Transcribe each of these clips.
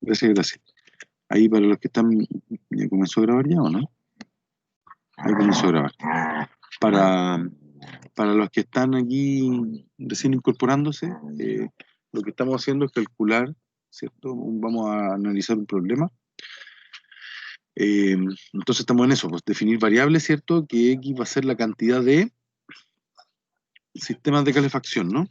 Gracias, gracias. Ahí para los que están, ¿ya comenzó a grabar ya o no? Ahí comenzó a grabar. Para los que están aquí recién incorporándose, lo que estamos haciendo es calcular, ¿cierto? Vamos a analizar un problema. Entonces estamos en eso, pues definir variables, ¿cierto? Que X va a ser la cantidad de sistemas de calefacción, ¿no?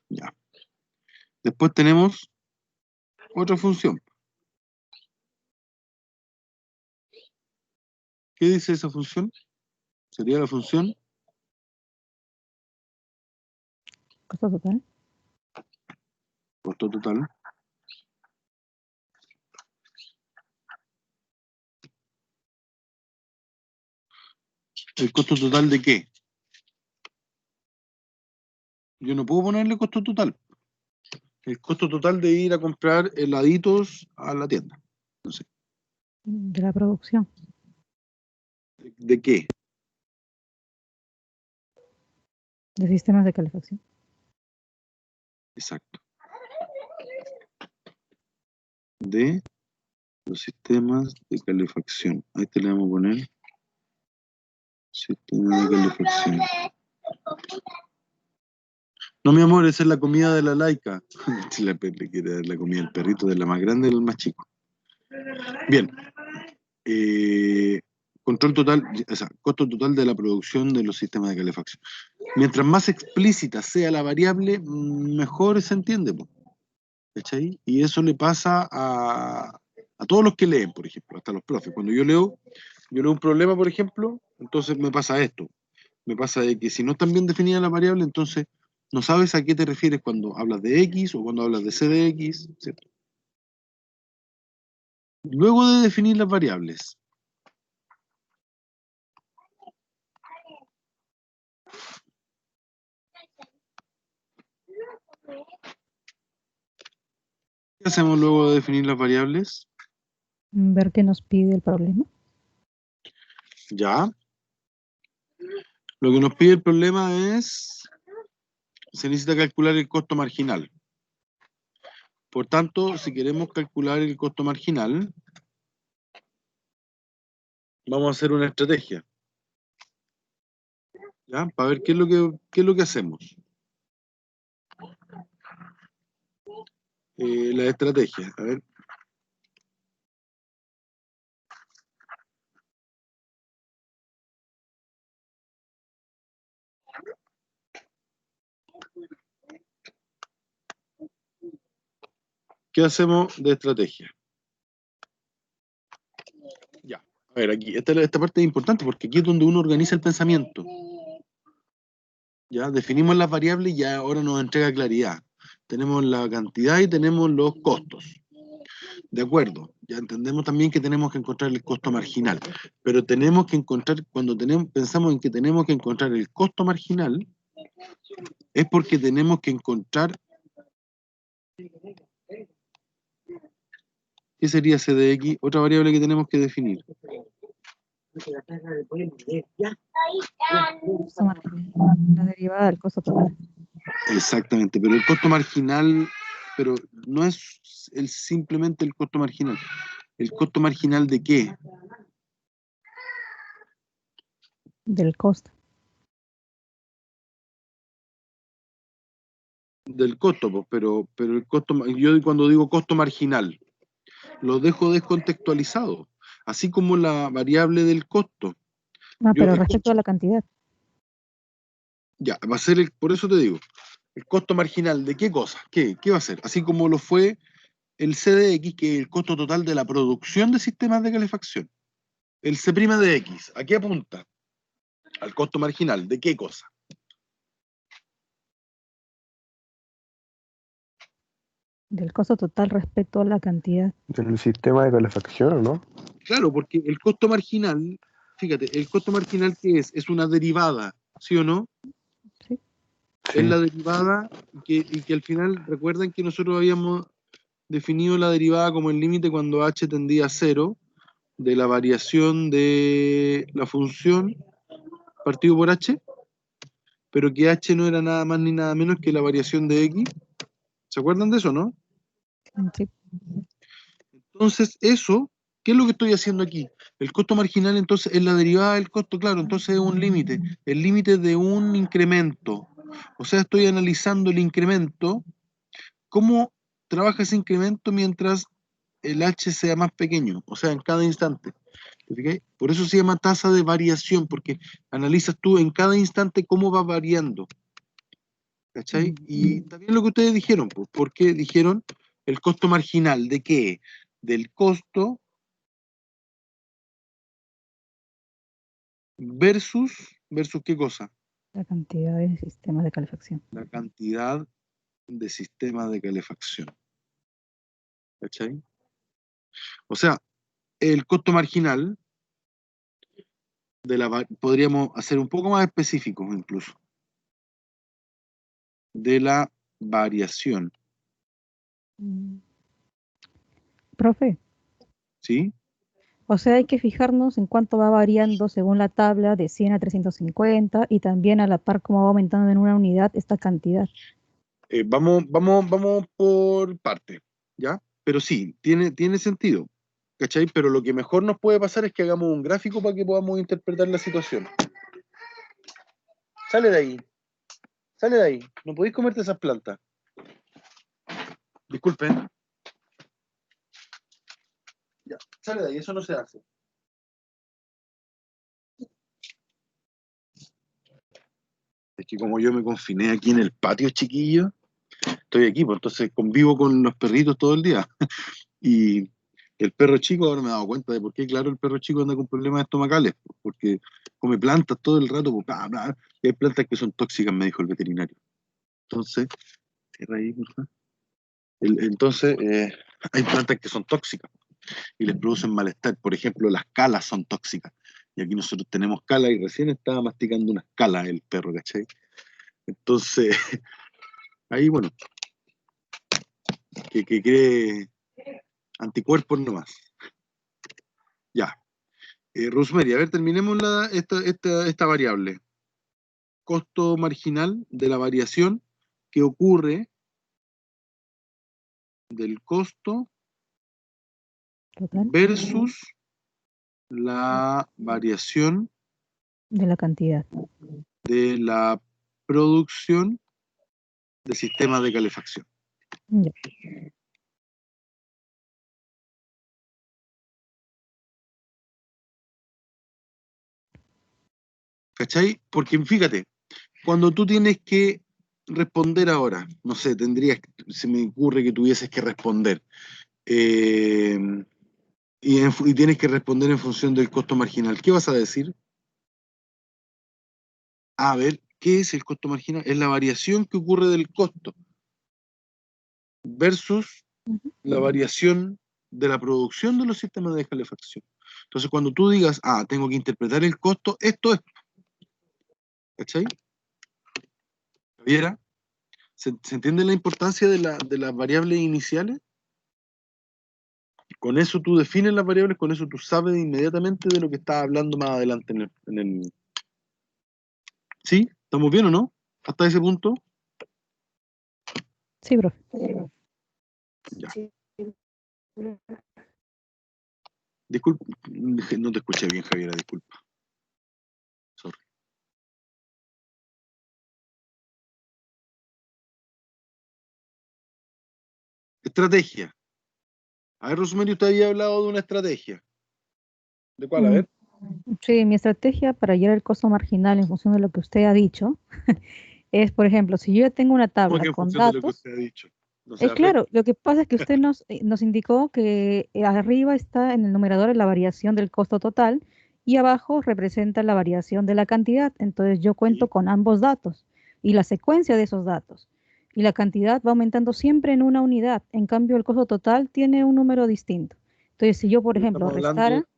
Ya. Después tenemos otra función. ¿Qué dice esa función? Sería la función Costo total. costo total. ¿El costo total de qué? Yo no puedo ponerle costo total. El costo total de ir a comprar heladitos a la tienda. No sé. De la producción. ¿De qué? De sistemas de calefacción. Exacto. De los sistemas de calefacción. Ahí te le vamos a poner sistema de calefacción. No, mi amor, esa es la comida de la laica. Le quiere dar la comida al perrito, de la más grande al más chico. Bien. Control total, o sea, costo total de la producción de los sistemas de calefacción. Mientras más explícita sea la variable, mejor se entiende. ¿Cachai? Y eso le pasa a todos los que leen, por ejemplo, hasta los profes. Cuando yo leo un problema, por ejemplo, entonces me pasa esto. Me pasa de que si no están bien definida la variable, entonces no sabes a qué te refieres cuando hablas de X o cuando hablas de C de X, ¿cierto? Luego de definir las variables, ¿qué hacemos luego de definir las variables? Ver qué nos pide el problema. Ya. Lo que nos pide el problema es, se necesita calcular el costo marginal. Por tanto, si queremos calcular el costo marginal, vamos a hacer una estrategia. ¿Ya? Para ver qué es lo que hacemos. La estrategia, a ver. ¿Qué hacemos de estrategia? Ya, a ver, aquí, esta parte es importante porque aquí es donde uno organiza el pensamiento. Ya, definimos las variables y ya ahora nos entrega claridad. Tenemos la cantidad y tenemos los costos. De acuerdo, ya entendemos también que tenemos que encontrar el costo marginal, pero tenemos que encontrar, cuando pensamos en que tenemos que encontrar el costo marginal, es porque tenemos que encontrar, ¿qué sería C de X? Otra variable que tenemos que definir. La derivada del costo total. Exactamente, pero el costo marginal, pero no es simplemente el costo marginal. ¿El costo marginal de qué? Del costo. Del costo, pues, pero el costo, yo cuando digo costo marginal, lo dejo descontextualizado, así como la variable del costo. Pero respecto a la cantidad. Ya, va a ser, por eso te digo, el costo marginal de qué cosa, qué va a ser, así como lo fue el C de X, que es el costo total de la producción de sistemas de calefacción. El C' de X, ¿a qué apunta? Al costo marginal, ¿de qué cosa? Del costo total respecto a la cantidad. Del sistema de calefacción, ¿o no? Claro, porque el costo marginal, fíjate, el costo marginal ¿qué es? Es una derivada, ¿sí o no? Sí. Sí. Es la derivada y que al final, recuerden que nosotros habíamos definido la derivada como el límite cuando h tendía a 0 de la variación de la función partido por h, pero que h no era nada más ni nada menos que la variación de x. ¿Se acuerdan de eso, no? Sí. Entonces, eso, ¿qué es lo que estoy haciendo aquí? El costo marginal, entonces, es la derivada del costo, claro, entonces es un límite, el límite de un incremento. O sea, estoy analizando el incremento, cómo trabaja ese incremento mientras el h sea más pequeño, o sea, en cada instante. ¿Te fijas? Por eso se llama tasa de variación, porque analizas tú en cada instante cómo va variando. ¿Cachai? Y también lo que ustedes dijeron, pues, porque dijeron el costo marginal, ¿de qué? Del costo versus ¿qué cosa? La cantidad de sistemas de calefacción. La cantidad de sistemas de calefacción. ¿Cachai? O sea, el costo marginal podríamos hacer un poco más específicos incluso, de la variación. Profe, ¿Sí? o sea, hay que fijarnos en cuánto va variando según la tabla de 100 a 350 y también a la par cómo va aumentando en una unidad esta cantidad. Vamos por parte, ¿ya? Pero sí, tiene sentido, ¿cachai? Pero lo que mejor nos puede pasar es que hagamos un gráfico para que podamos interpretar la situación. Sale de ahí, no podéis comerte esas plantas. Disculpen. Ya, sale de ahí, eso no se hace. Es que como yo me confiné aquí en el patio, chiquillo, estoy aquí, pues entonces convivo con los perritos todo el día. Y el perro chico, ahora me he dado cuenta de por qué, claro, el perro chico anda con problemas estomacales, pues, porque come plantas todo el rato, pues, bla, bla, y hay plantas que son tóxicas, me dijo el veterinario. Entonces, cierra ahí, por favor. Entonces, hay plantas que son tóxicas y les producen malestar. Por ejemplo, las calas son tóxicas. Y aquí nosotros tenemos cala y recién estaba masticando unas calas el perro, ¿cachai? Entonces, ahí, bueno, que cree anticuerpos nomás. Ya. Rosemary, a ver, terminemos esta variable. Costo marginal de la variación que ocurre del costo Total. versus la variación De la cantidad. de la producción de sistemas de calefacción. Ya. ¿Cachai? Porque fíjate, cuando tú tienes que responder ahora, no sé, se me ocurre que tuvieses que responder, eh, y tienes que responder en función del costo marginal, ¿qué vas a decir? A ver, ¿qué es el costo marginal? Es la variación que ocurre del costo versus Ujú. la variación de la producción de los sistemas de calefacción. Entonces, cuando tú digas, tengo que interpretar el costo, esto es, ¿cachai? ¿Viera? ¿Se entiende la importancia de las variables iniciales? Con eso tú defines las variables, con eso tú sabes inmediatamente de lo que estás hablando más adelante ¿Sí? ¿Estamos bien o no? Hasta ese punto. Sí, profe. Ya. Disculpa, no te escuché bien, Javiera, disculpa. Sorry. Estrategia. A ver, Rosemary, usted había hablado de una estrategia. ¿De cuál? A Mm, ver. Sí, mi estrategia para hallar el costo marginal en función de lo que usted ha dicho es, por ejemplo, si yo ya tengo una ¿Cómo tabla que en con función de lo que datos, usted ha dicho? No es sea feo. claro, lo que pasa es que usted nos indicó que arriba está en el numerador la variación del costo total y abajo representa la variación de la cantidad. Entonces yo cuento Sí. con ambos datos y la secuencia de esos datos. Y la cantidad va aumentando siempre en una unidad. En cambio, el costo total tiene un número distinto. Entonces, si yo, por Pero ejemplo, estamos hablando restara,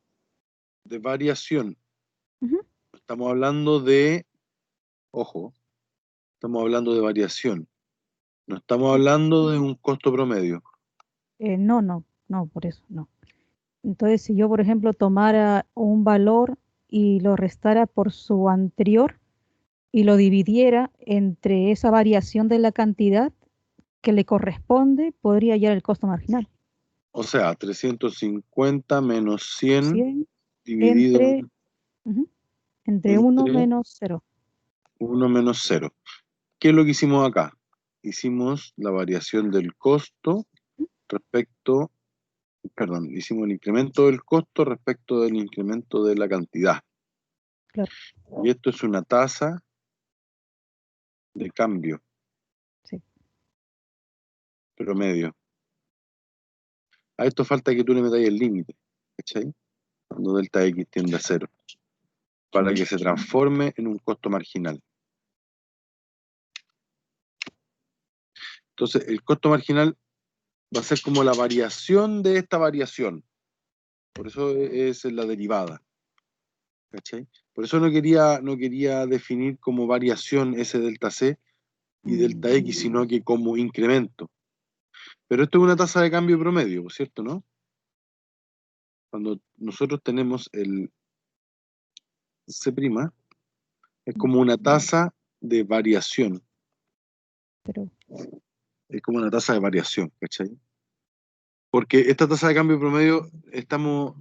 de variación. ujú, Estamos hablando de, ojo, Estamos hablando de variación. No estamos hablando de un costo promedio. No, por eso no. Entonces, si yo, por ejemplo, tomara un valor y lo restara por su anterior y lo dividiera entre esa variación de la cantidad que le corresponde, podría hallar el costo marginal. O sea, 350 menos 100 100 dividido entre 1 entre menos 0. 1 menos 0. ¿Qué es lo que hicimos acá? Hicimos la variación del costo respecto, perdón, hicimos el incremento del costo respecto del incremento de la cantidad. Claro. Y esto es una tasa de cambio Sí. promedio. A esto falta que tú le metas el límite, ¿cachai? Cuando delta X tiende a 0, para que se transforme en un costo marginal. Entonces, el costo marginal va a ser como la variación de esta variación. Por eso es la derivada. ¿Cachai? Por eso no quería definir como variación ese delta C y delta X, sino que como incremento. Pero esto es una tasa de cambio promedio, ¿por cierto, no? Cuando nosotros tenemos el C', es como una tasa de variación. Pero Es como una tasa de variación, ¿cachai? Porque esta tasa de cambio promedio estamos...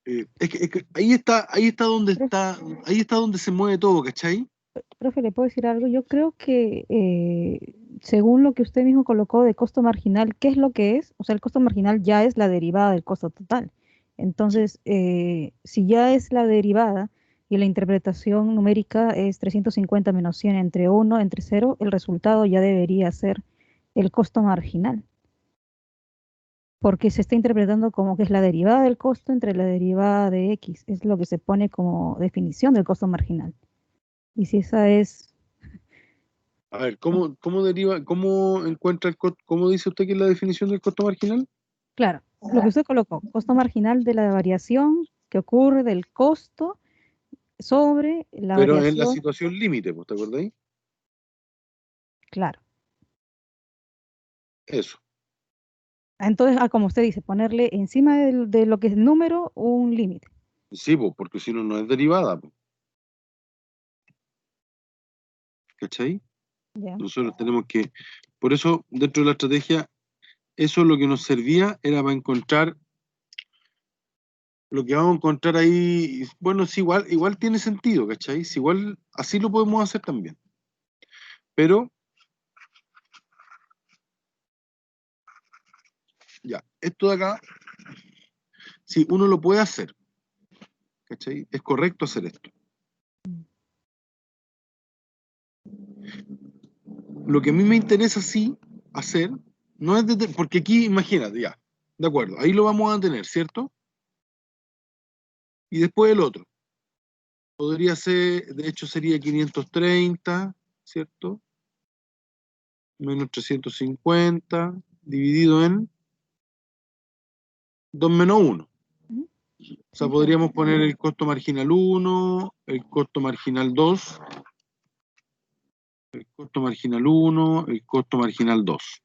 es que ahí está donde se mueve todo, ¿cachai? profe, ¿le puedo decir algo? Yo creo que según lo que usted mismo colocó de costo marginal, ¿qué es lo que es? O sea, el costo marginal ya es la derivada del costo total. Entonces, si ya es la derivada y la interpretación numérica es 350 menos 100 entre 1, entre 0, el resultado ya debería ser el costo marginal. Porque se está interpretando como que es la derivada del costo entre la derivada de X. Es lo que se pone como definición del costo marginal. Y si esa es... A ver, cómo encuentra cómo dice usted que es la definición del costo marginal? Claro, lo que usted colocó, costo marginal de la variación que ocurre del costo sobre la Pero en la variación, situación límite, ¿te acordáis? claro. Eso. Entonces, como usted dice, ponerle encima de lo que es el número un límite. Sí, porque si no, no es derivada, ¿cachai? Ya. Nosotros tenemos que, por eso, dentro de la estrategia, eso lo que nos servía era para encontrar lo que vamos a encontrar ahí. Bueno, sí, igual tiene sentido, ¿cachai? Sí, igual así lo podemos hacer también. Pero, ya, esto de acá, sí, uno lo puede hacer, ¿cachai? Es correcto hacer esto. Lo que a mí me interesa, sí, hacer, no es porque aquí, imagínate, ya, de acuerdo, ahí lo vamos a tener, ¿cierto? Y después el otro. Podría ser, de hecho sería 530, ¿cierto? Menos 350, dividido en 2 menos 1. Ujú. O sea, Sí, podríamos poner el costo marginal 1, el costo marginal 2, el costo marginal 1, el costo marginal 2.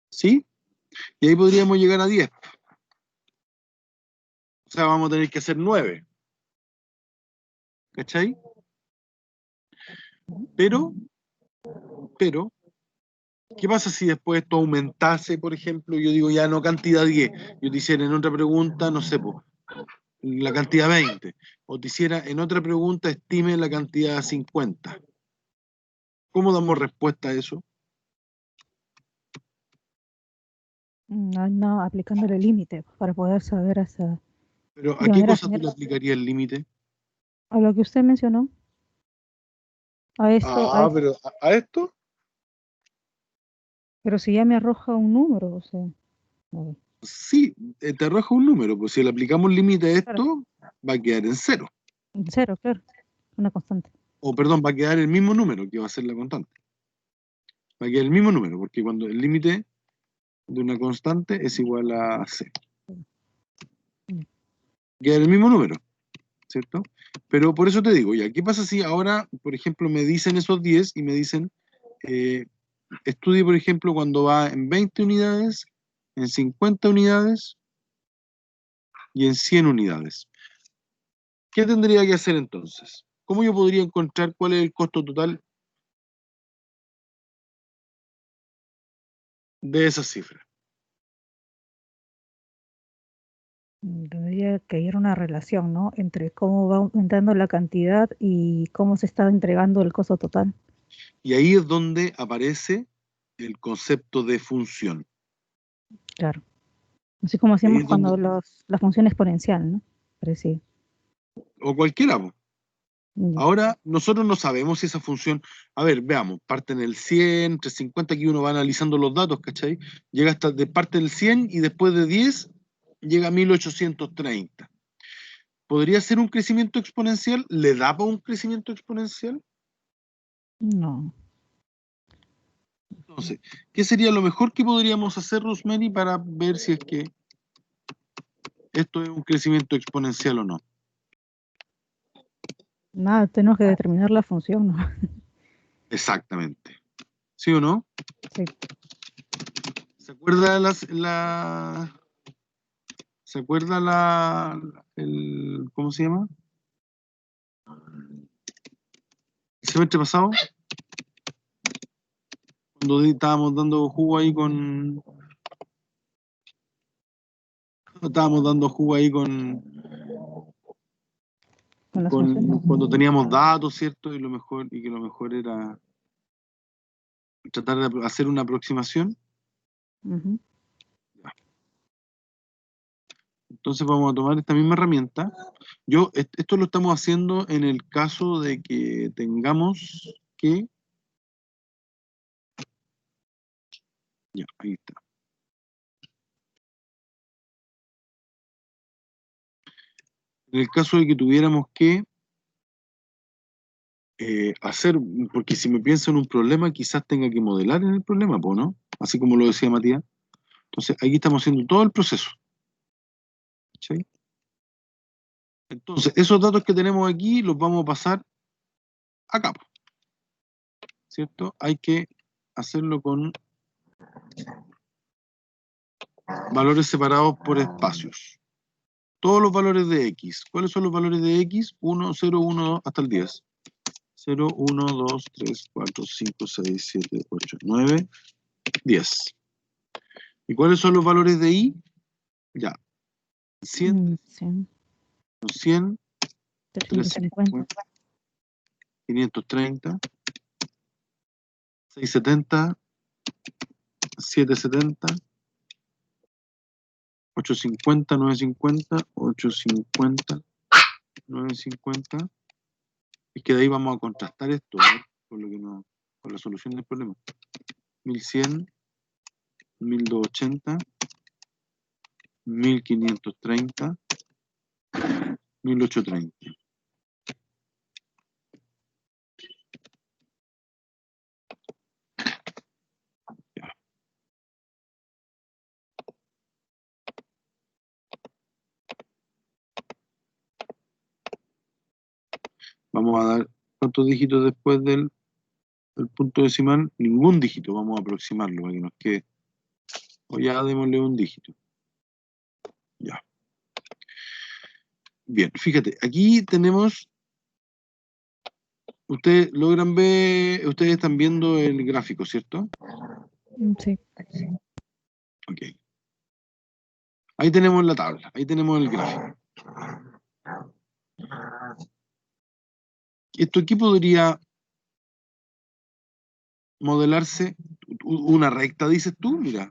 ¿Sí? Y ahí podríamos llegar a 10. O sea, vamos a tener que hacer 9. ¿Cachai? Pero, ¿qué pasa si después esto aumentase, por ejemplo? Yo digo ya no cantidad 10. Yo te hiciera en otra pregunta, no sé, pues, la cantidad 20. O te hiciera en otra pregunta, estime la cantidad 50. ¿Cómo damos respuesta a eso? no, aplicándole límite para poder saber hasta, Pero ¿a de qué manera cosa tú general, le aplicarías el límite? a lo que usted mencionó, a esto, Ah, pero ¿a esto? pero si ya me arroja un número, o sea, a ver, Sí, te arroja un número. Pues si le aplicamos límite a claro, esto, va a quedar en 0. en cero, claro, una constante. O perdón, va a quedar el mismo número que va a ser la constante. Va a quedar el mismo número, porque cuando el límite de una constante es igual a C. Mm. Queda el mismo número, ¿cierto? Pero por eso te digo, ya, ¿qué pasa si ahora, por ejemplo, me dicen esos 10 y me dicen, estudie, por ejemplo, cuando va en 20 unidades, en 50 unidades y en 100 unidades? ¿Qué tendría que hacer entonces? ¿Cómo yo podría encontrar cuál es el costo total de esas cifras? Debería que haber una relación, ¿no? Entre cómo va aumentando la cantidad y cómo se está entregando el costo total. Y ahí es donde aparece el concepto de función. Claro. Así como Ahí hacíamos es cuando donde, la función exponencial, ¿no? Parecido. o cualquiera, po. Ya. Ahora, nosotros no sabemos si esa función, a ver, veamos, parte en el 100, 350, aquí uno va analizando los datos, ¿cachai? Llega hasta de parte del 100 y después de 10 llega a 1830. ¿Podría ser un crecimiento exponencial? ¿Le da para un crecimiento exponencial? No. Entonces, ¿qué sería lo mejor que podríamos hacer, Rosemary, para ver si es que esto es un crecimiento exponencial o no? Nada, tenemos que determinar la función, ¿no? Exactamente. ¿Sí o no? Sí. ¿Se acuerda ¿se acuerda ¿cómo se llama? El semestre pasado, cuando estábamos dando jugo ahí Con las funciones. cuando teníamos datos, ¿cierto? Y que lo mejor era tratar de hacer una aproximación. Ujú. Entonces vamos a tomar esta misma herramienta. Esto lo estamos haciendo en el caso de que tengamos que... Ya, ahí está. En el caso de que tuviéramos que hacer, porque si me pienso en un problema, quizás tenga que modelar en el problema, po, ¿no? Así como lo decía Matías. Entonces, aquí estamos haciendo todo el proceso. ¿Sí? Entonces, esos datos que tenemos aquí los vamos a pasar acá, po, ¿cierto? Hay que hacerlo con valores separados por espacios. Todos los valores de X. ¿Cuáles son los valores de X? 1, 0, 1, 2, hasta el 10. 0, 1, 2, 3, 4, 5, 6, 7, 8, 9, 10. ¿Y cuáles son los valores de Y? Ya. 100, Sí. 100, 350. 350, 530, 670, 770, 850, 950, 850, 950. Es que de ahí vamos a contrastar esto, ¿no? Con la solución del problema. 1100, 1280, 1530, 1830. Ya. Vamos a dar cuántos dígitos después del punto decimal. Ningún dígito, vamos a aproximarlo para que nos quede. O ya démosle un dígito. Ya. Bien, fíjate, aquí tenemos. Ustedes logran ver, ustedes están viendo el gráfico, ¿cierto? Sí. Ok. Ahí tenemos la tabla, ahí tenemos el gráfico. Esto aquí podría modelarse una recta, dices tú, mira.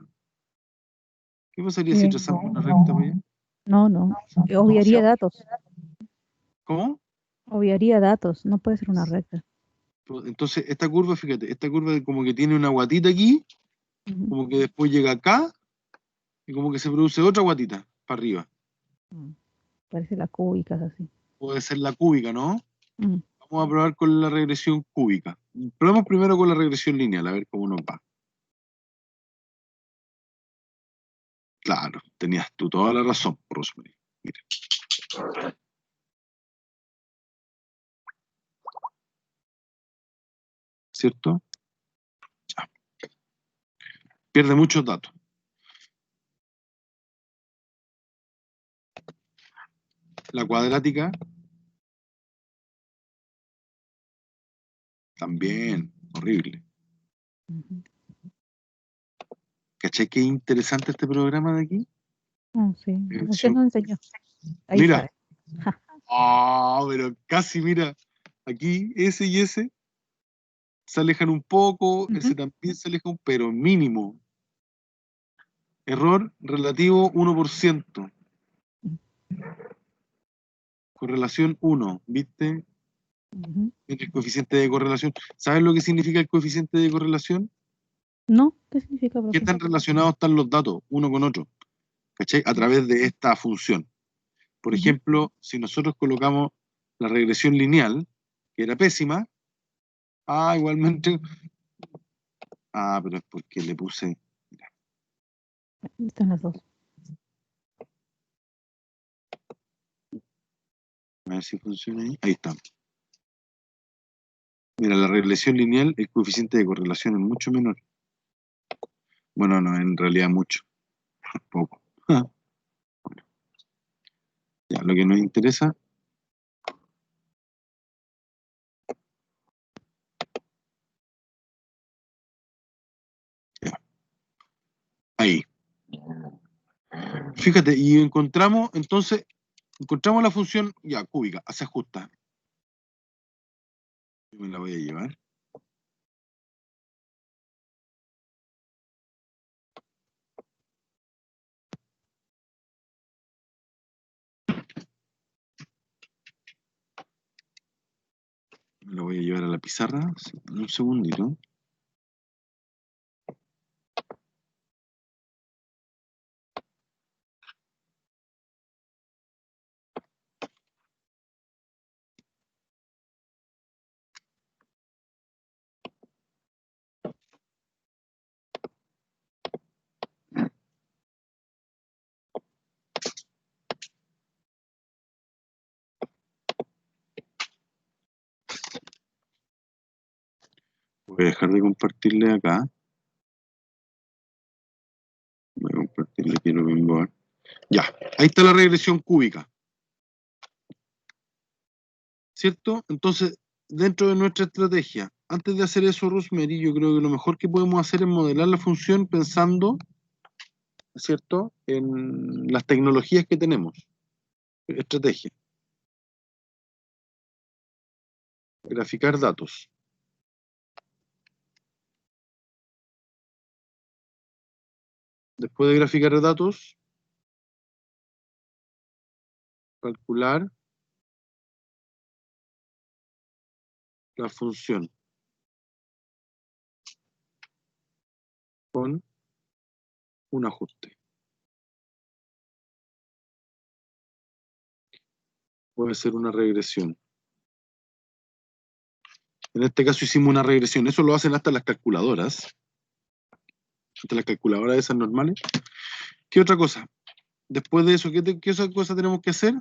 ¿Qué pasaría si trazamos una recta para allá? No, no. Obviaría datos. ¿Cómo? Obviaría datos. No puede ser una recta. Entonces, esta curva, fíjate, esta curva como que tiene una guatita aquí, Ujú. como que después llega acá, y como que se produce otra guatita para arriba. Parece la cúbica, así. Puede ser la cúbica, ¿no? Mm. Vamos a probar con la regresión cúbica. Probemos primero con la regresión lineal, a ver cómo nos va. Claro, tenías tú toda la razón, Rosemary. Mira. ¿cierto? Ya. Pierde muchos datos. La cuadrática también, horrible. Ujú. ¿Cachai qué interesante este programa de aquí? Sí, usted Regresión. nos enseñó. Ahí Mira, sabe. Ja. pero casi mira, aquí S y S se alejan un poco, ese Ujú. también se aleja pero mínimo. Error relativo 1%. Correlación 1, ¿viste? Ujú. El coeficiente de correlación. ¿Sabes lo que significa el coeficiente de correlación? No, ¿qué significa, ¿Qué profe? tan relacionados están los datos uno con otro? ¿Cachai? A través de esta función. Por Ujú. ejemplo, si nosotros colocamos la regresión lineal, que era pésima, igualmente, pero es porque le puse, Están las dos. a ver si funciona ahí. Ahí está. Mira, la regresión lineal, el coeficiente de correlación es mucho menor. Bueno, no, en realidad mucho, poco. Ya, lo que nos interesa, ya, ahí. Fíjate, y encontramos la función, ya, cúbica, se ajusta. Yo me la voy a llevar. Me la voy a llevar a la pizarra. Sí, un segundito. Voy a dejar de compartirle acá. Voy a compartirle aquí lo mismo. Ya, ahí está la regresión cúbica. ¿Cierto? Entonces, dentro de nuestra estrategia, antes de hacer eso, Rosemary, yo creo que lo mejor que podemos hacer es modelar la función pensando, ¿cierto?, en las tecnologías que tenemos. Estrategia. Graficar datos. Después de graficar datos, calcular la función con un ajuste. Puede ser una regresión. En este caso hicimos una regresión. Eso lo hacen hasta las calculadoras. Hasta las calculadoras esas normales. ¿Qué otra cosa? Después de eso, ¿qué otra cosa tenemos que hacer?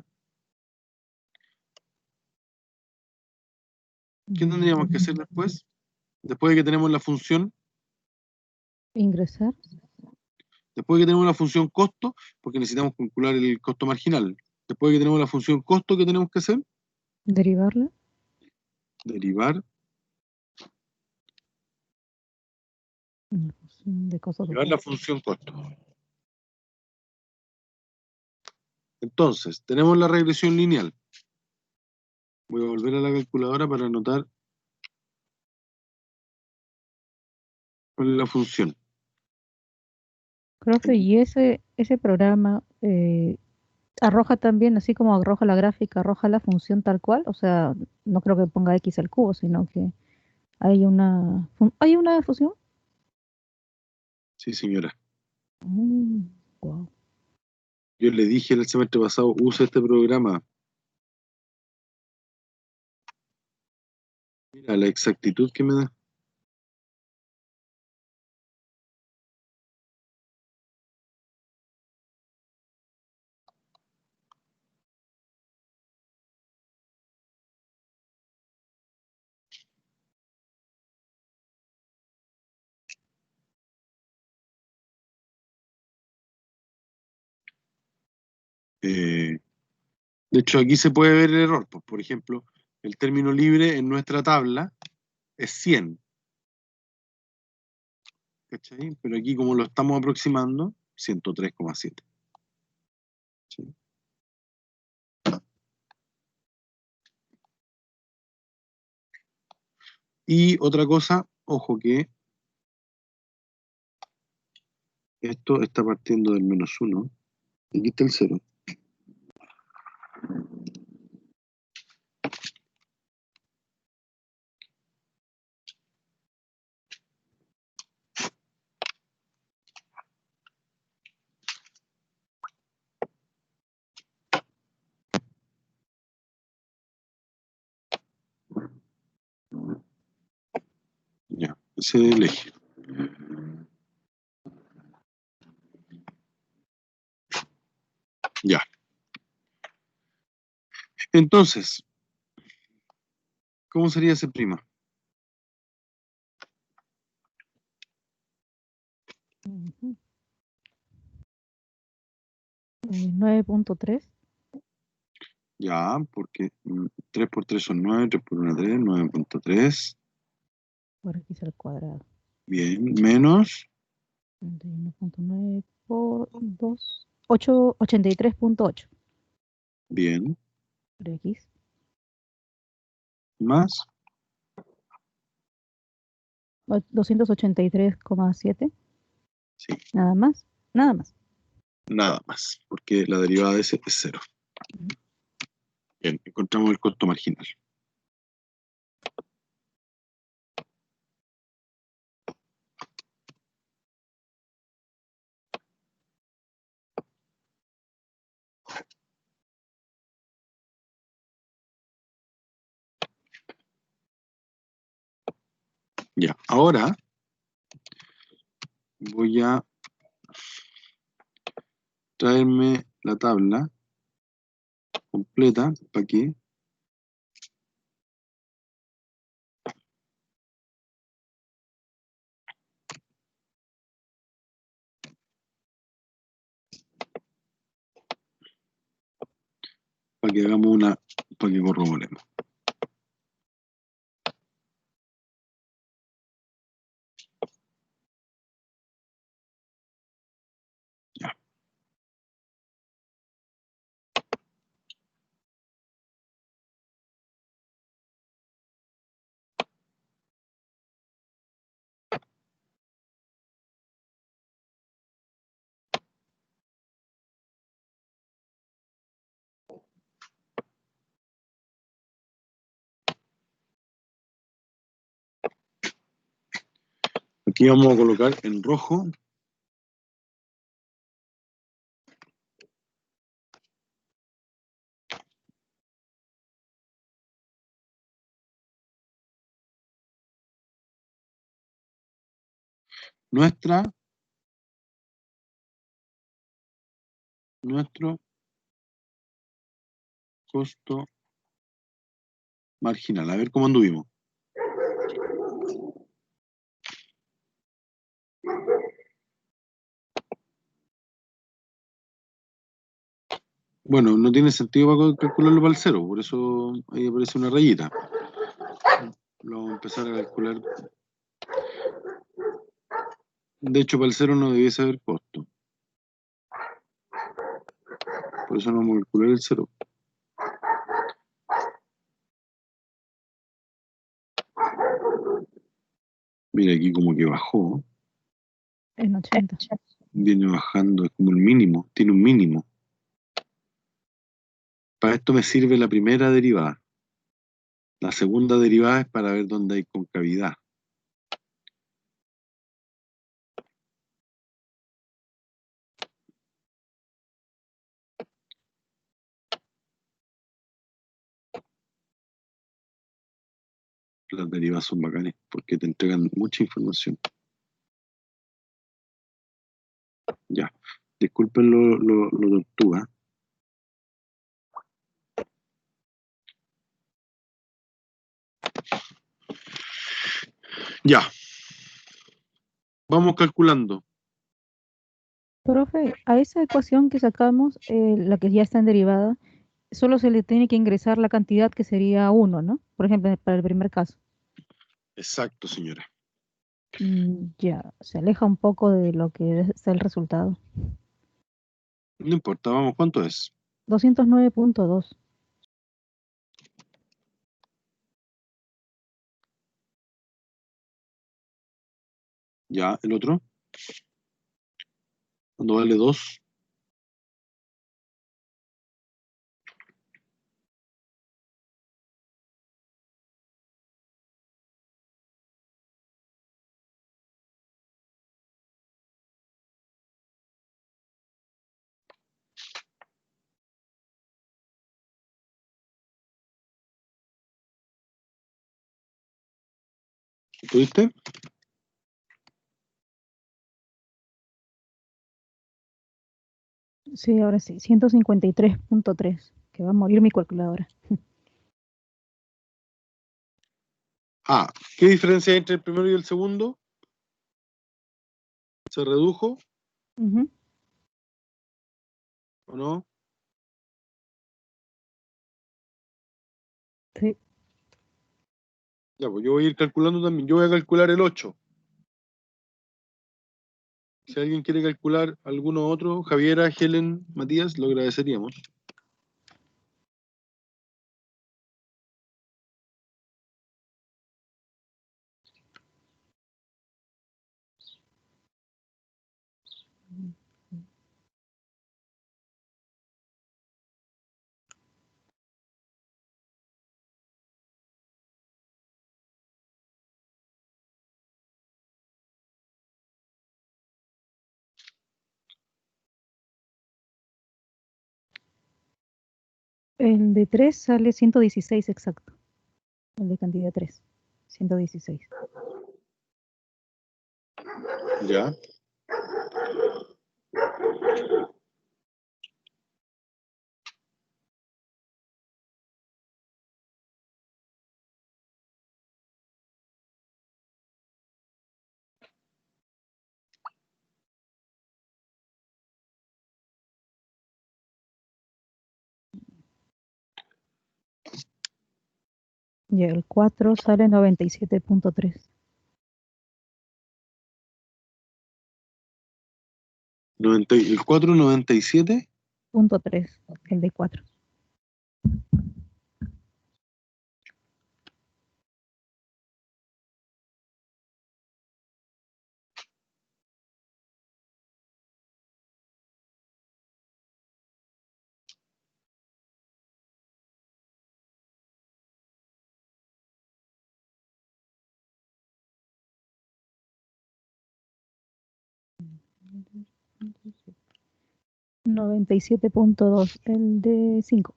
¿Qué tendríamos que hacer después? Después de que tenemos la función, Ingresar, después de que tenemos la función costo, porque necesitamos calcular el costo marginal. Después de que tenemos la función costo, ¿qué tenemos que hacer? derivarla. Derivar, Una función de costo derivar total. la función costo. Entonces, tenemos la regresión lineal. Voy a volver a la calculadora para anotar cuál es la función. Profe, Aquí. y ese programa arroja también, así como arroja la gráfica, arroja la función tal cual. O sea, no creo que ponga x al cubo, sino que hay una fusión. Sí, señora. Wow. Yo le dije el semestre pasado, use este programa. Mira la exactitud que me da. De hecho, aquí se puede ver el error. Pues, por ejemplo, el término libre en nuestra tabla es 100. ¿Cachai? Pero aquí, como lo estamos aproximando, 103,7. ¿Sí? Y otra cosa, ojo que esto está partiendo del -1. Aquí está el 0. Ya, ese es el eje. Ya. Entonces, ¿cómo sería ese prima? Ujú. 9.3 Ya, porque 3 por 3 son 9, 3 por 1 3, 9.3. por x al cuadrado. Bien, menos, 31.9 por 2, 83.8 bien, por x. más, 283,7. sí, Nada más. Nada más. nada más, porque la derivada de ese es 0. Bien, encontramos el costo marginal. Ya, ahora voy a traerme la tabla completa para que hagamos una, para que corroboremos. Ya. Aquí vamos a colocar en rojo nuestro costo marginal. A ver cómo anduvimos. Bueno, no tiene sentido para calcularlo para el 0, por eso ahí aparece una rayita. Lo vamos a empezar a calcular. De hecho, para el 0 no debiese haber costo. Por eso no vamos a calcular el 0. Mira, aquí como que bajó. En 80. Viene bajando, es como el mínimo. Tiene un mínimo. Para esto me sirve la primera derivada. La segunda derivada es para ver dónde hay concavidad. Las derivadas son bacanes porque te entregan mucha información. Ya, disculpen lo tortuga. Ya, vamos calculando. Profe, a esa ecuación que sacamos, la que ya está en derivada, solo se le tiene que ingresar la cantidad que sería 1, ¿no? Por ejemplo, para el primer caso. Exacto, señora. Ya, se aleja un poco de lo que es el resultado. No importa, vamos, ¿cuánto es? 209.2. Ya, el otro. Cuando vale 2. ¿Tuviste? Sí, ahora sí, 153.3, que va a morir mi calculadora. Ah, ¿qué diferencia hay entre el primero y el segundo? ¿Se redujo Ujú. o no? Sí. Ya, pues yo voy a ir calculando también. Yo voy a calcular el 8. Si alguien quiere calcular alguno otro, Javiera, Helen, Matías, lo agradeceríamos. El de 3 sale 116 exacto. El de cantidad 3, 116. Ya. Y el 4 sale 97.3. El 4, 97. Punto 3, el de 4. $97.2, el de 5.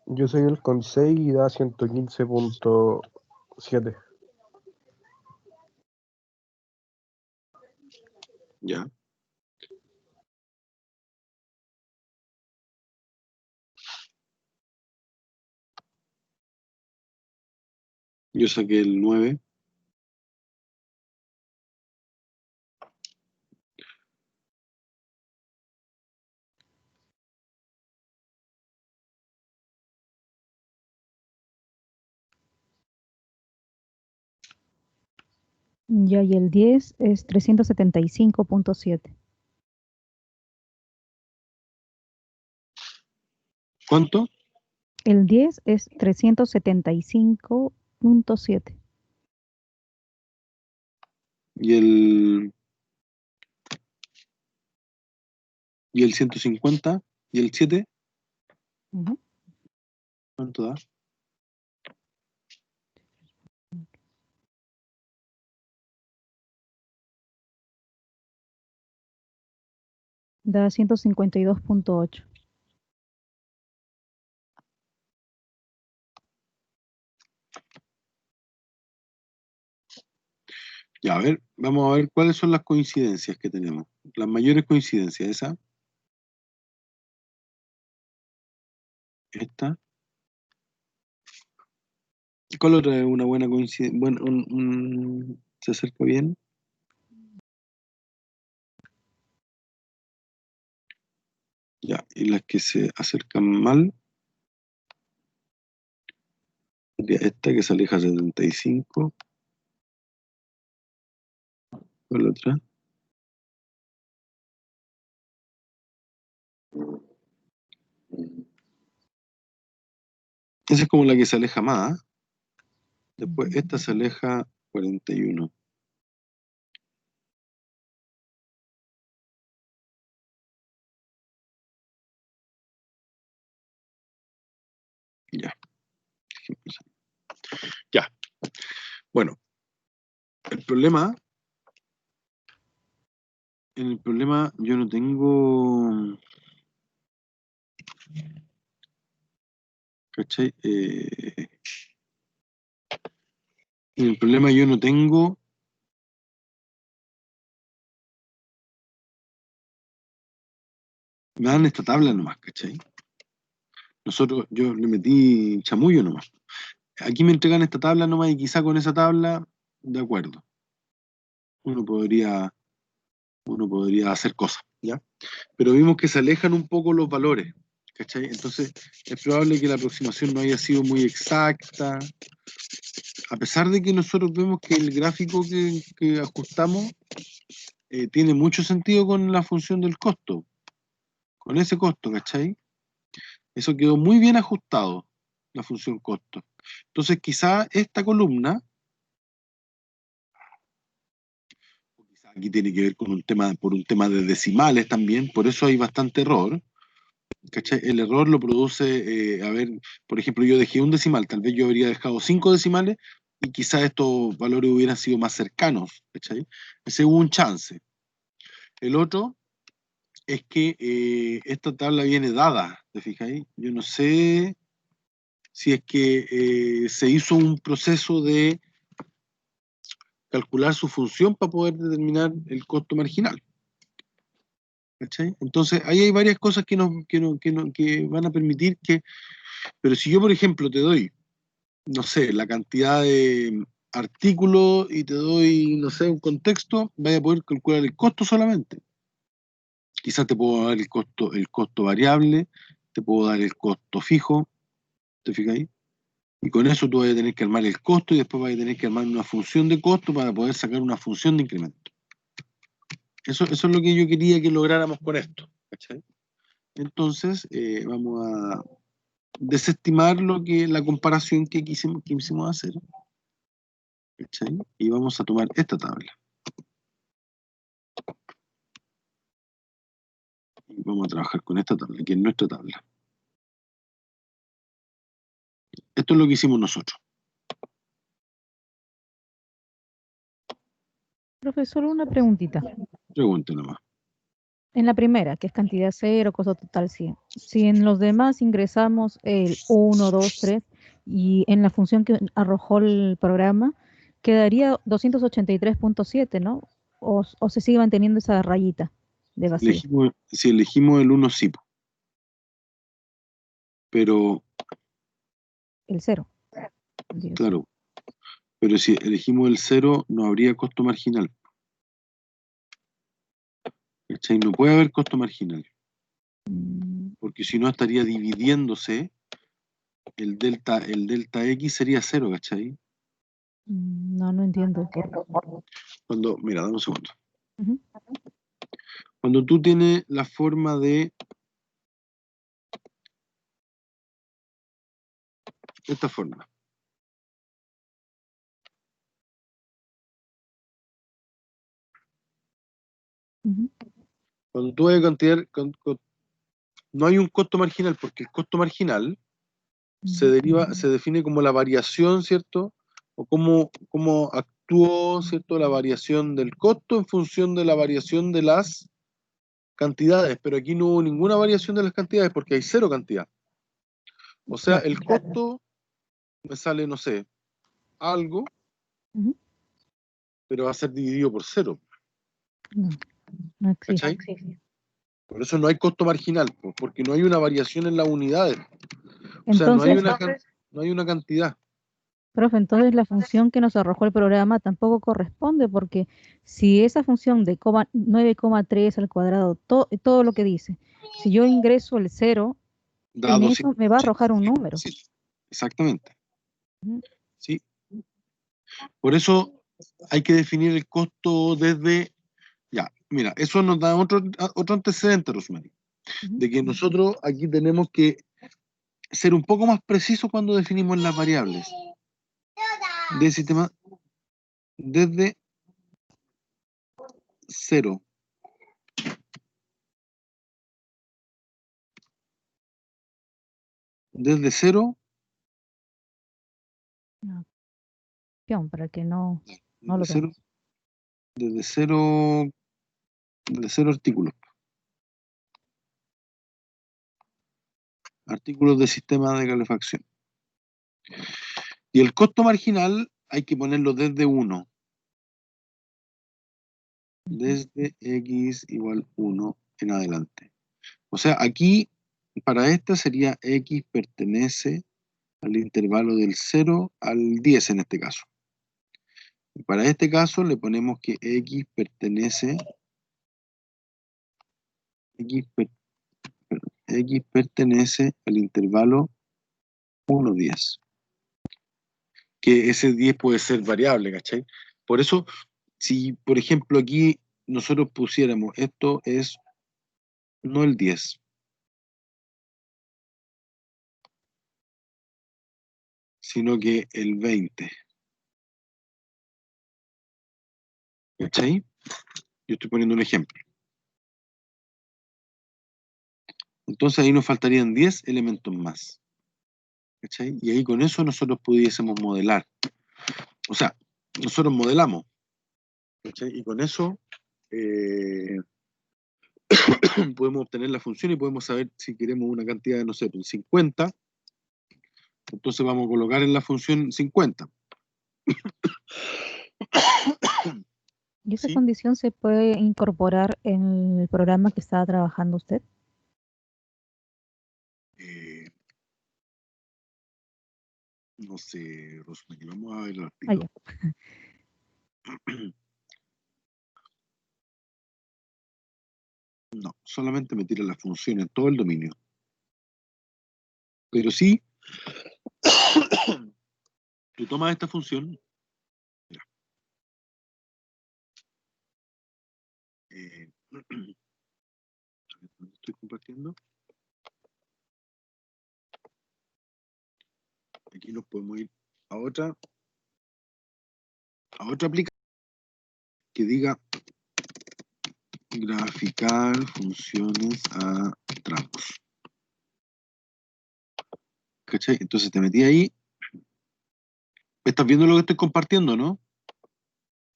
Yo soy el con 6 y da 115.7. Ya. Yo saqué el 9. Ya, y el 10 es 375.7. ¿Cuánto? El 10 es 375.7. Y el 150. ¿Y el 7? Ujú. ¿Cuánto da? Da 152.8. Ya, a ver, vamos a ver cuáles son las coincidencias que tenemos. Las mayores coincidencias, esa, esta ¿Cuál otra es una buena coincidencia? Bueno, ¿se acerca bien? Ya, y las que se acercan mal, sería esta que se aleja a 75. ¿Cuál otra? Esa es como la que se aleja más. ¿Ah? Después esta se aleja 41. Ya. Ya. Bueno, el problema, en el problema yo no tengo, ¿cachai? En el problema yo no tengo, me dan esta tabla nomás, ¿cachai? Yo le metí chamullo nomás. Aquí me entregan esta tabla nomás y quizá con esa tabla, de acuerdo, uno podría, uno podría hacer cosas, ¿ya? Pero vimos que se alejan un poco los valores, ¿cachai? Entonces es probable que la aproximación no haya sido muy exacta, a pesar de que nosotros vemos que el gráfico que ajustamos tiene mucho sentido con la función del costo, con ese costo, ¿cachai? Eso quedó muy bien ajustado, la función costo. Entonces quizá esta columna, quizá aquí tiene que ver con por un tema de decimales también, por eso hay bastante error, ¿cachai? El error lo produce, a ver, por ejemplo, yo dejé un decimal, tal vez yo habría dejado 5 decimales y quizá estos valores hubieran sido más cercanos, ¿cachai? Ese hubo un chance. El otro es que esta tabla viene dada, ¿te fijáis? Yo no sé si es que se hizo un proceso de calcular su función para poder determinar el costo marginal, ¿cachai? Entonces, ahí hay varias cosas que van a permitir que, pero si yo, por ejemplo, te doy no sé, la cantidad de artículos y te doy, no sé, un contexto, vaya a poder calcular el costo solamente. Quizás te puedo dar el costo variable, te puedo dar el costo fijo, ¿te fijas ahí? Y con eso tú vas a tener que armar el costo y después vas a tener que armar una función de costo para poder sacar una función de incremento. Eso es lo que yo quería que lográramos con esto, ¿cachai? Entonces, vamos a desestimar la comparación que quisimos hacer, ¿cachai? Y vamos a tomar esta tabla. Y vamos a trabajar con esta tabla, que es nuestra tabla. Esto es lo que hicimos nosotros. Profesor, una preguntita. Pregunte nomás. En la primera, que es cantidad cero, costo total 100. Si en los demás ingresamos el 1, 2, 3 y en la función que arrojó el programa, quedaría 283.7, ¿no? O se sigue manteniendo esa rayita de vacío. Si elegimos el 1, sí. Pero, El 0. Digo, claro, pero si elegimos el 0, no habría costo marginal. ¿Cachai? No puede haber costo marginal. Porque si no estaría dividiéndose, el delta X sería 0, ¿cachai? no entiendo. Mira, dame un segundo. Ujú. Cuando tú tienes la forma de esta forma, Ujú. cuando tú vas a cantidad, no hay un costo marginal, porque el costo marginal se define como la variación, ¿cierto? O cómo actuó, ¿cierto? La variación del costo en función de la variación de las cantidades, pero aquí no hubo ninguna variación de las cantidades porque hay 0 cantidad. O sea, Claro. el costo me sale, no sé, algo, Ujú. pero va a ser dividido por 0, No ¿cachai? existe. Por eso no hay costo marginal, porque no hay una variación en las unidades. O sea, Entonces, no hay una cantidad. Profe, entonces la función que nos arrojó el programa tampoco corresponde porque si esa función de 9,3 al cuadrado, todo lo que dice, si yo ingreso el 0, Da en eso me va a 280. arrojar un número. Sí, exactamente. Ujú. Sí. Por eso hay que definir el costo desde... Ya, mira, eso nos da otro antecedente, Rosemary, Ujú. de que nosotros aquí tenemos que ser un poco más precisos cuando definimos las variables del sistema desde 0. Desde 0, Una opción para que no desde lo 0, veamos. desde 0, desde 0 artículos. Artículos de sistema de calefacción. Y el costo marginal hay que ponerlo desde 1. Desde x igual 1 en adelante. O sea, aquí para esta sería x pertenece al intervalo del 0 al 10 en este caso. Y para este caso le ponemos que x pertenece, x pertenece al intervalo 1-10. Que ese 10 puede ser variable, ¿cachai? Por eso, si por ejemplo aquí nosotros pusiéramos esto es no el 10, sino que el 20, ¿cachai? Yo estoy poniendo un ejemplo. Entonces ahí nos faltarían 10 elementos más, ¿cachai? Y ahí con eso nosotros pudiésemos modelar. O sea, nosotros modelamos, ¿cachai? Y con eso podemos obtener la función y podemos saber si queremos una cantidad de, no sé, 50. Entonces vamos a colocar en la función 50. ¿Y esa ¿Sí? condición se puede incorporar en el programa que está trabajando usted? Eh, no sé, Rosemary, vamos a ver el Ah, artículo. ya. No, solamente me tira la función en todo el dominio. Pero sí, tú tomas esta función, mira, estoy compartiendo, aquí nos podemos ir a otra aplicación que diga graficar funciones a tramos. ¿Cachai? Entonces te metí ahí. ¿Estás viendo lo que estoy compartiendo, no?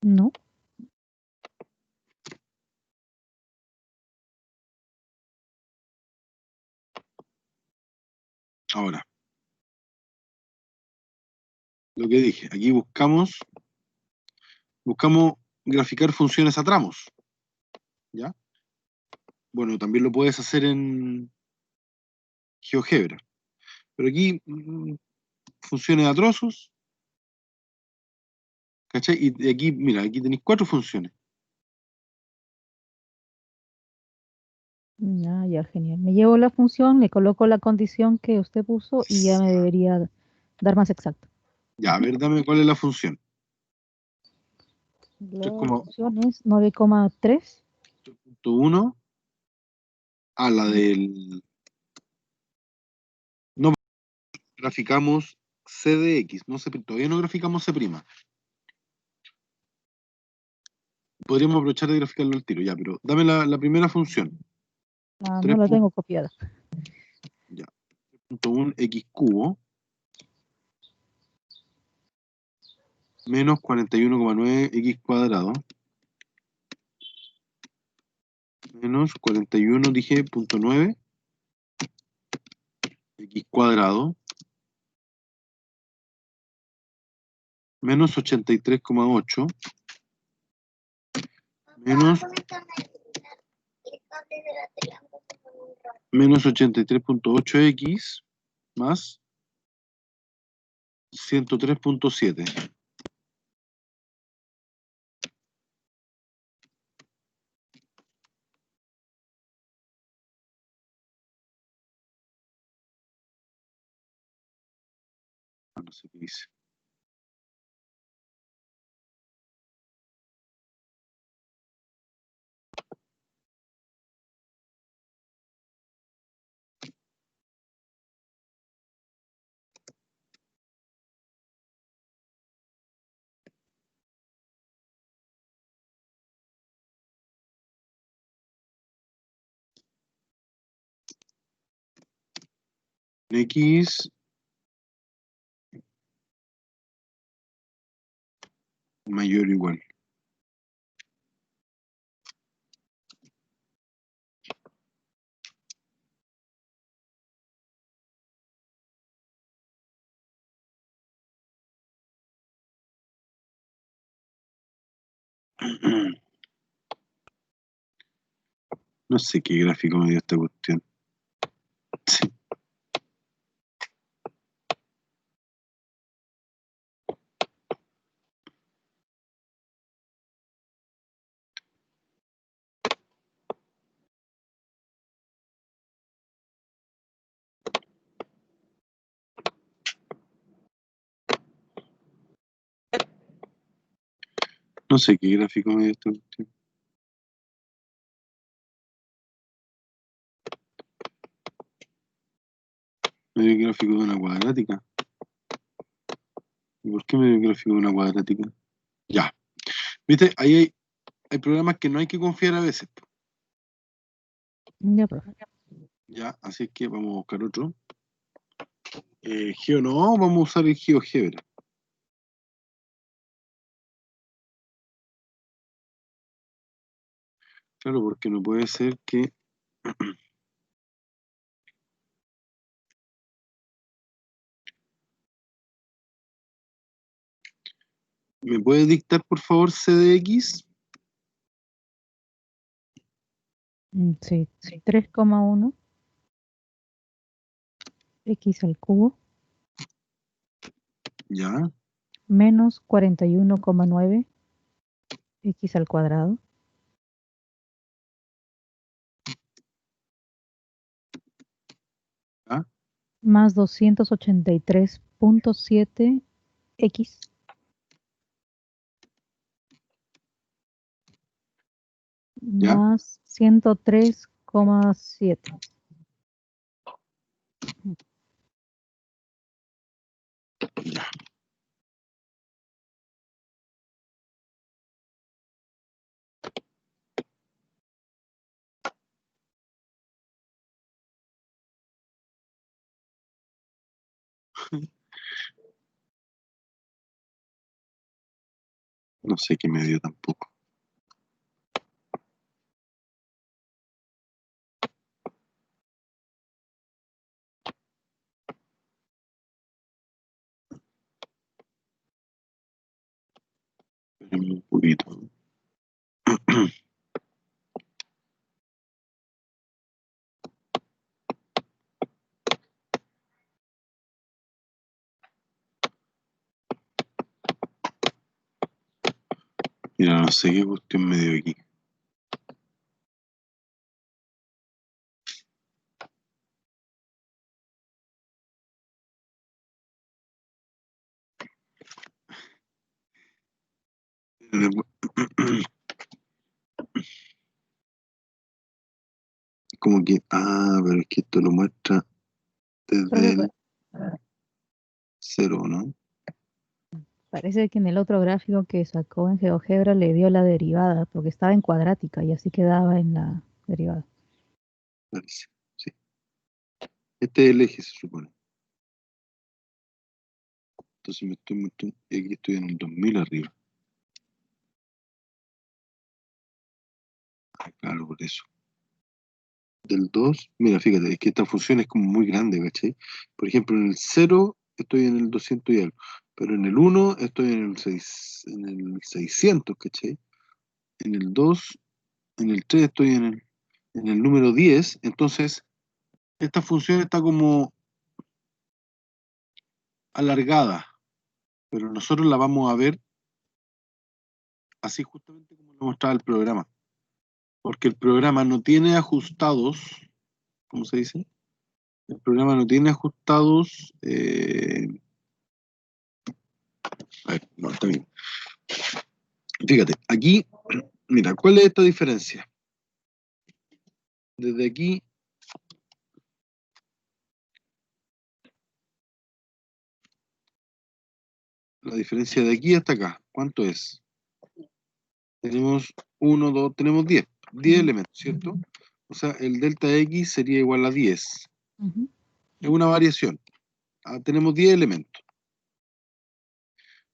No. Ahora, lo que dije, aquí buscamos graficar funciones a tramos, ¿ya? Bueno, también lo puedes hacer en GeoGebra, pero aquí funciones a trozos, ¿cachai? Y de aquí, mira, aquí tenéis 4 funciones. Ya, genial. Me llevo la función, le coloco la condición que usted puso y ya me debería dar más exacto. Ya, a ver, dame cuál es la función. Esto es La como función es 9,3. 1 a la del... No, graficamos C de X, no C, todavía no graficamos C'. Podríamos aprovechar de graficarlo al tiro, ya, pero dame la primera función. No la tengo copiada. Ya, 3.1 X cubo menos 41,9 X cuadrado menos 41, dije, punto 9 X cuadrado menos 83,8 menos 83,8 X más 103.7. No sé qué dice. X mayor o igual. No sé qué gráfico me dio esta cuestión. Sí. No sé qué gráfico me dio esta cuestión. Me dio el gráfico de una cuadrática. ¿Y por qué me dio el gráfico de una cuadrática? Ya. ¿Viste? Ahí hay programas que no hay que confiar a veces. Ya, profe. Ya, así que vamos a buscar otro. Geo no, vamos a usar el GeoGebra. Claro, porque no puede ser que... ¿Me puede dictar, por favor, CDX? Sí, 3,1 x al cubo Ya, menos 41,9 x al cuadrado ya, más 283,7 x ya. más 103,7. No sé qué me dio tampoco. Espérenme un poquito. Mira, no sé qué cuestión me dio aquí. Como que, pero es que esto lo muestra desde Profe, el 0, ¿no? parece que en el otro gráfico que sacó en GeoGebra le dio la derivada, porque estaba en cuadrática y así quedaba en la derivada. Parece, sí. Este es el eje, se supone. Entonces aquí estoy en el 2000 arriba. Claro, por eso. Del 2, mira, fíjate, es que esta función es como muy grande, ¿cachai? Por ejemplo, en el 0 estoy en el 200 y algo, pero en el 1 estoy en el 600, ¿cachai? En el 2, en el 3 estoy en el número 10, entonces esta función está como alargada, pero nosotros la vamos a ver así justamente como lo mostraba el programa. Porque el programa no tiene ajustados, ¿cómo se dice? El programa no tiene ajustados, a ver, no, está bien. Fíjate, aquí, mira, ¿cuál es esta diferencia? Desde aquí, la diferencia de aquí hasta acá, ¿cuánto es? Tenemos 1, 2, tenemos 10 elementos, ¿cierto? O sea, el delta X sería igual a 10. Ujú. Es una variación. Tenemos 10 elementos.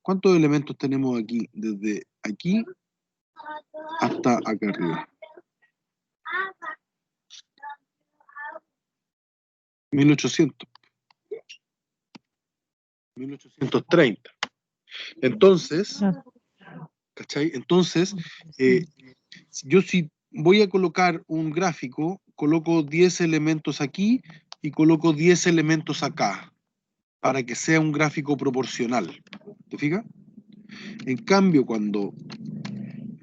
¿Cuántos elementos tenemos aquí? Desde aquí hasta acá arriba. 1800. 1830. Entonces, Ah, ¿cachai? Entonces, yo si voy a colocar un gráfico, coloco 10 elementos aquí y coloco 10 elementos acá, para que sea un gráfico proporcional. ¿Te fijas? En cambio, cuando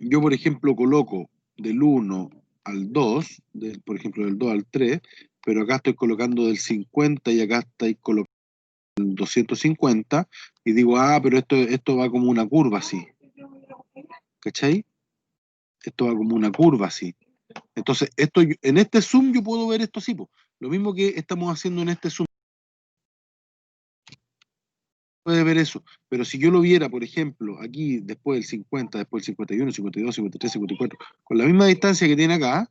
yo, por ejemplo, coloco del 1 al 2, por ejemplo, del 2 al 3, pero acá estoy colocando del 50 y acá estoy colocando el 250, y digo, pero esto va como una curva así. ¿Cachai? Esto va como una curva así. Entonces, en este zoom yo puedo ver esto así, po. Lo mismo que estamos haciendo en este zoom. Puede ver eso. Pero si yo lo viera, por ejemplo, aquí, después del 50, después del 51, 52, 53, 54, con la misma distancia que tiene acá,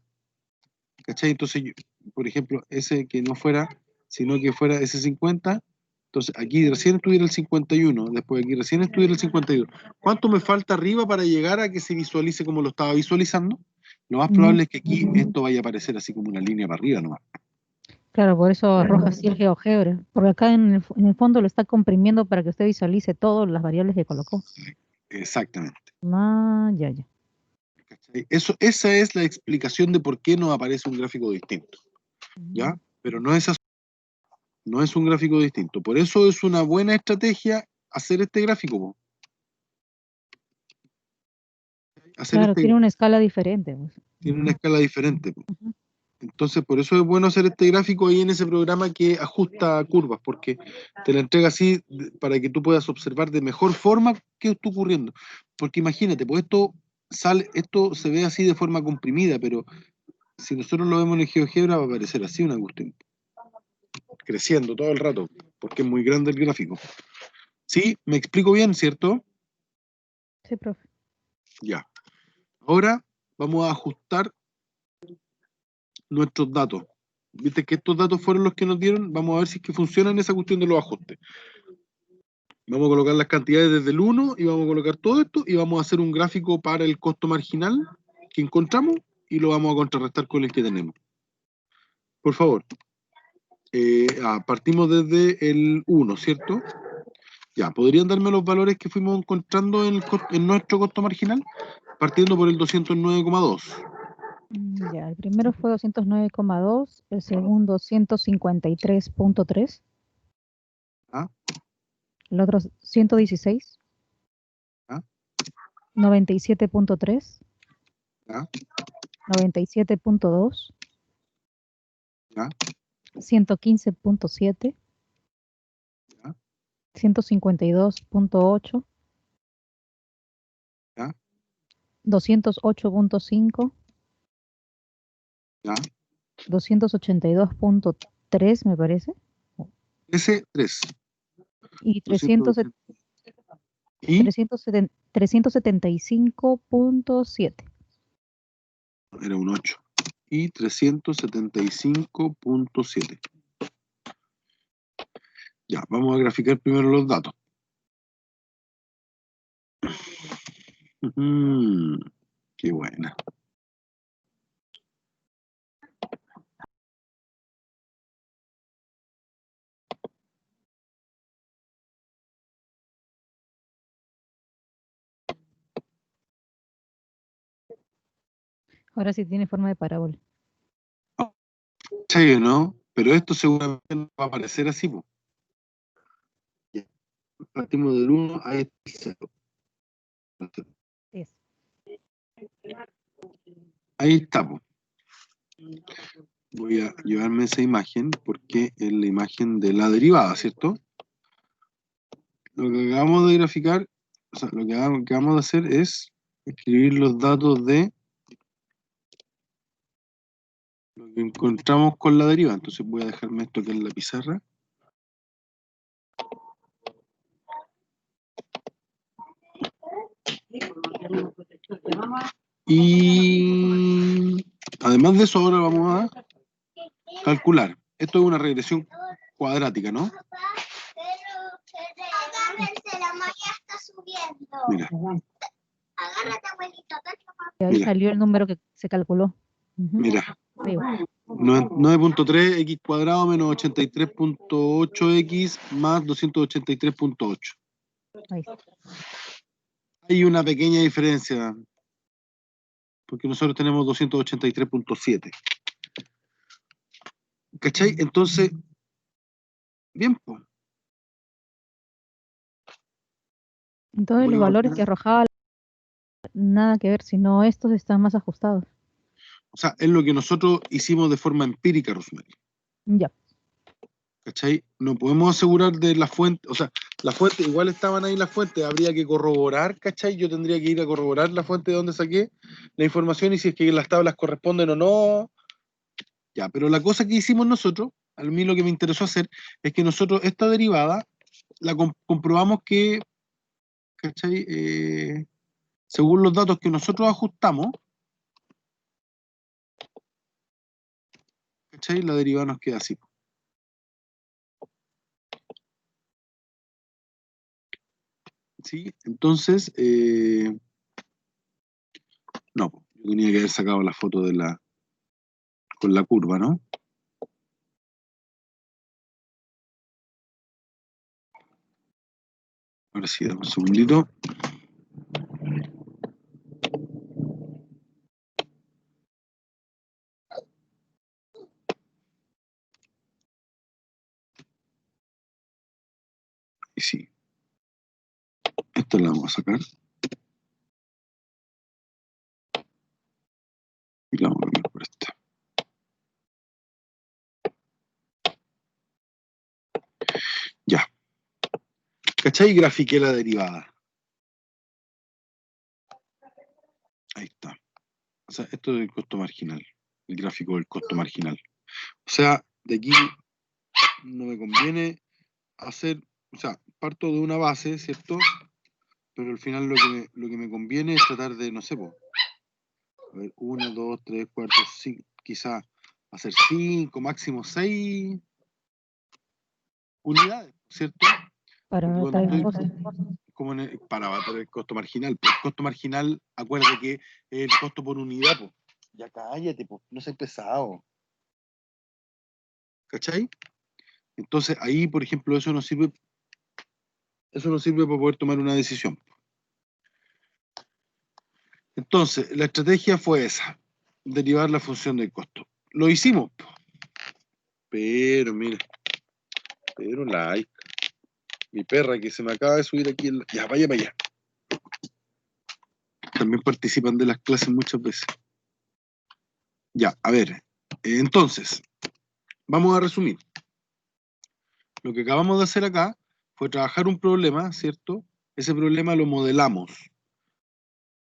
¿cachai? Entonces, por ejemplo, ese que no fuera, sino que fuera ese 50, entonces aquí recién estuviera el 51, después aquí recién estuviera el 52. ¿Cuánto me falta arriba para llegar a que se visualice como lo estaba visualizando? Lo más probable es que aquí esto vaya a aparecer así como una línea para arriba nomás. claro, por eso arroja así el GeoGebra, porque acá en el fondo lo está comprimiendo para que usted visualice todas las variables que colocó. Exactamente. Ya, ya. ¿Cachai? Esa es la explicación de por qué nos aparece un gráfico distinto, ¿ya? Pero no es así. No es un gráfico distinto. Por eso es una buena estrategia hacer este gráfico, po. Hacer Claro, este tiene una escala diferente, pues. tiene una escala diferente, po. Ujú. Entonces, por eso es bueno hacer este gráfico ahí en ese programa que ajusta curvas, porque te la entrega así para que tú puedas observar de mejor forma qué está ocurriendo. Porque imagínate, pues esto se ve así de forma comprimida, pero si nosotros lo vemos en el GeoGebra va a aparecer así una cuestión, creciendo todo el rato, porque es muy grande el gráfico. ¿Sí? ¿Me explico bien, cierto? Sí, profe. Ya. Ahora vamos a ajustar nuestros datos. ¿Viste que estos datos fueron los que nos dieron? Vamos a ver si es que funcionan esa cuestión de los ajustes. Vamos a colocar las cantidades desde el 1 y vamos a colocar todo esto y vamos a hacer un gráfico para el costo marginal que encontramos y lo vamos a contrarrestar con el que tenemos. Por favor, partimos desde el 1, ¿cierto? Ya, ¿podrían darme los valores que fuimos encontrando en nuestro costo marginal? Partiendo por el 209,2. Ya, el primero fue 209,2, el segundo 153,3, ¿Ah? el otro 116, ¿Ah? 97,3, ¿Ah? 97,2, ¿Ah? 115,7, ¿Ah? 152,8, ¿Ah? 208,5, ¿Ah? 282,3 me parece, Ese 3. y 280. Y 375,7. era un 8. Y 375,7. Ya, vamos a graficar primero los datos. Qué buena. Ahora sí tiene forma de parábola. Sí, ¿no? Pero esto seguramente no va a aparecer así, po. Partimos del 1 a este 0. Es. Ahí está, po. Voy a llevarme esa imagen porque es la imagen de la derivada, ¿cierto? Lo que acabamos de graficar, o sea, lo que acabamos de hacer es escribir los datos de lo que encontramos con la derivada. Entonces voy a dejarme esto aquí en la pizarra. Y además de eso, ahora vamos a calcular. Esto es una regresión cuadrática, ¿no? Agárrense, la Maya está subiendo. Mira, Agárrate, abuelito. Y ahí Mira. salió el número que se calculó. Ujú. mira. Arriba. 9.3 x cuadrado menos 83.8x más 283.8. Ahí está. Hay una pequeña diferencia, porque nosotros tenemos 283.7. ¿Cachai? Entonces, bien, pues. Entonces Voy los a valores ordenar. que arrojaba nada que ver, sino estos están más ajustados. O sea, es lo que nosotros hicimos de forma empírica, Rosemary. Ya. ¿Cachai? No podemos asegurar de la fuente, o sea, la fuente, igual estaban ahí las fuentes, habría que corroborar, ¿cachai? Yo tendría que ir a corroborar la fuente de donde saqué la información y si es que las tablas corresponden o no. Ya, pero la cosa que hicimos nosotros, a mí lo que me interesó hacer, es que nosotros esta derivada la comprobamos que, ¿cachai? Según los datos que nosotros ajustamos, ¿cachai? La derivada nos queda así. ¿Sí? Entonces, no, yo tenía que haber sacado la foto de con la curva, ¿no? Ahora sí, dame un segundito. Y sí. Esta la vamos a sacar. Y la vamos a cambiar por esta. Ya. ¿Cachai? Grafiqué la derivada. Ahí está. O sea, esto es el costo marginal. El gráfico del costo marginal. O sea, de aquí no me conviene hacer, o sea, parto de una base, ¿cierto? Pero al final lo que me conviene es tratar de, no sé, po, a ver, 1, 2, 3, 4, 5, quizás hacer 5, máximo 6 unidades, ¿cierto? Para Porque cuando traer el estoy costo. como para abatir el costo marginal, pues el costo marginal, acuérdate que es el costo por unidad, pues. Ya cállate, pues, no seas pesado. ¿Cachai? Entonces ahí, por ejemplo, eso nos sirve para poder tomar una decisión. Entonces, la estrategia fue esa, derivar la función del costo. Lo hicimos, pero mira, pero like, mi perra que se me acaba de subir aquí, ya, vaya para allá. También participan de las clases muchas veces. Ya, a ver, entonces, vamos a resumir. Lo que acabamos de hacer acá fue trabajar un problema, ¿cierto? Ese problema lo modelamos.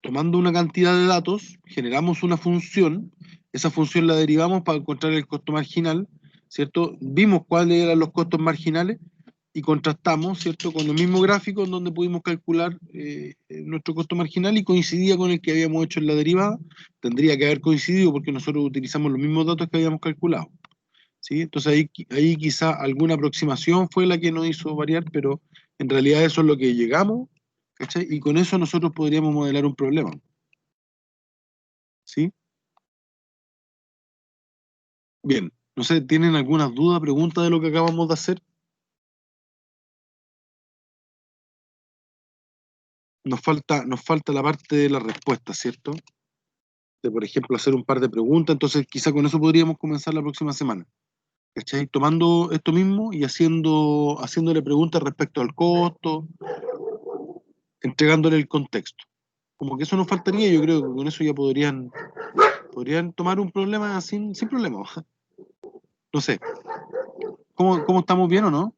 Tomando una cantidad de datos, generamos una función, esa función la derivamos para encontrar el costo marginal, ¿cierto? Vimos cuáles eran los costos marginales y contrastamos, ¿cierto? Con el mismo gráfico en donde pudimos calcular nuestro costo marginal y coincidía con el que habíamos hecho en la derivada. Tendría que haber coincidido porque nosotros utilizamos los mismos datos que habíamos calculado, ¿sí? Entonces ahí quizá alguna aproximación fue la que nos hizo variar, pero en realidad eso es lo que llegamos, ¿cachai? Y con eso nosotros podríamos modelar un problema, ¿sí? Bien, no sé, ¿tienen alguna duda, pregunta de lo que acabamos de hacer? Nos falta la parte de la respuesta, ¿cierto? De, por ejemplo, hacer un par de preguntas, entonces quizá con eso podríamos comenzar la próxima semana. ¿cachai? Tomando esto mismo y haciéndole preguntas respecto al costo, entregándole el contexto. Como que eso nos faltaría, yo creo que con eso ya podrían tomar un problema sin problema. No sé, ¿cómo estamos bien o no?